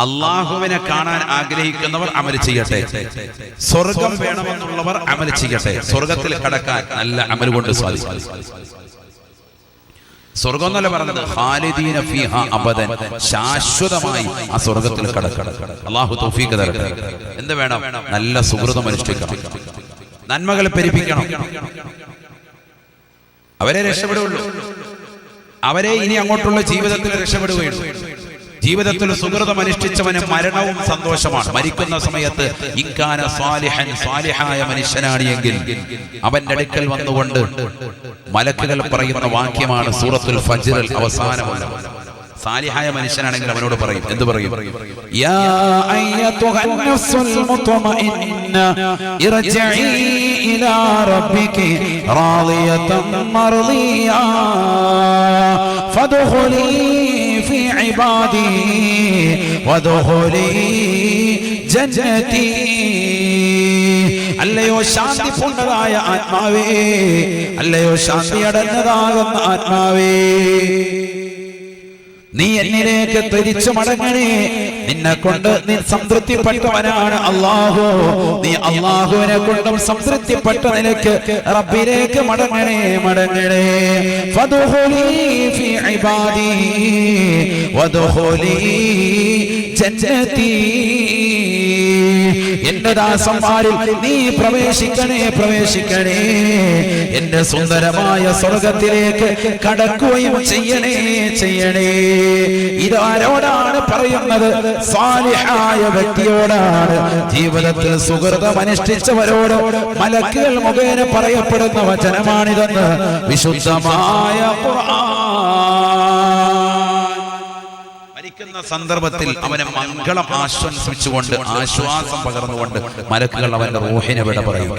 അള്ളാഹുവിനെ കാണാൻ ആഗ്രഹിക്കുന്നവർ അമൽ ചെയ്യട്ടെ, സ്വർഗം വേണമെന്നുള്ളവർ അമൽ ചെയ്യട്ടെ. സ്വർഗത്തിൽ കടക്കാൻ നല്ല അമൽ കൊണ്ട് സാധിക്കും. സ്വർഗം എന്നല്ല പറഞ്ഞത്, ഖാലിദീന ഫീഹാ അബദൻ, ശാശ്വതമായി ആ സ്വർഗത്തിൽ കടക്കണം. അല്ലാഹു തൗഫീഖ് തരട്ടെ. എന്ത് വേണം? നല്ല സുഹൃതം അനുഷ്ഠിക്കണം, നന്മകൾ പെരുപ്പിക്കണം. അവരെ രക്ഷപ്പെടുകയുള്ളൂ. അവരെ ഇനി അങ്ങോട്ടുള്ള ജീവിതത്തിൽ രക്ഷപ്പെടുകയുള്ളൂ. ജീവിതത്തിൽ സുഹൃതം അനുഷ്ഠിച്ചവന് മരണവും സന്തോഷമാണ്. മരിക്കുന്ന സമയത്ത് ഇൻകാന സ്വാലിഹൻ, സ്വാലിഹായ മനുഷ്യനാണ് എങ്കിൽ അവന്റെ അടുക്കൽ വന്നുകൊണ്ട് മലക്കുകൾ പറയുന്ന വാക്യമാണ് സൂറത്തുൽ ഫജ്റിൽ അവസാനമുള്ള. സാലിഹായ മനുഷ്യനാണെങ്കിൽ അവനോട് പറയും, എന്ത് പറയും? യാ അയ്യതുഹൻ നഫ്സുൽ മുത്മഇന്ന ഇർജിഇ ഇലാ റബ്ബികി റാളിയതൻ മർദിയ ഫദ്ഖുലി ഫീ ഇബാദി വദ്ഖുലി ജന്നതി. അല്ലയോ ശാന്തി പൂണ്ടതായ ആത്മാവേ, അല്ലയോ ശാന്തി അടഞ്ഞതാകുന്ന ആത്മാവേ, നീ എന്നിലേക്ക് തിരിച്ചു മടങ്ങണേ. നിന്നെ കൊണ്ട് നീ സംതൃപ്തിപ്പെട്ടവനാണ് അല്ലാഹു. നീ അല്ലാഹുവിനെ കൊണ്ടും സംതൃപ്തിപ്പെട്ട നിലയ്ക്ക് റബ്ബിലേക്ക് മടങ്ങണേ, മടങ്ങണേ. ഫദ്ഖുലി ഫീ ഇബാദി വദ്ഖുലി ജന്നതി. എന്റെ ദാസന്മാരിൽ നീ പ്രവേശിക്കണേ, പ്രവേശിക്കണേ. എന്റെ സുന്ദരമായ സ്വർഗത്തിലേക്ക് കടക്കുകയും ചെയ്യണേ, ചെയ്യണേ. ഇതാരോടാണ് പറയുന്നത്? സാലിഹായ വ്യക്തിയോടാണ്. ജീവിതത്തിൽ സുഹൃതം അനുഷ്ഠിച്ചവരോട് മലക്കുകൾ മുഖേന പറയപ്പെടുന്ന വചനമാണിതെന്ന് വിശുദ്ധമായ ഖുർആൻ. മരിക്കുന്ന സന്ദർഭത്തിൽ അവനെ മംഗളം ആശംസിച്ചുകൊണ്ട്, ആശ്വാസം പകർന്നുകൊണ്ട് മലക്കുകൾ അവന്റെ റൂഹിനെ വിട പറയും.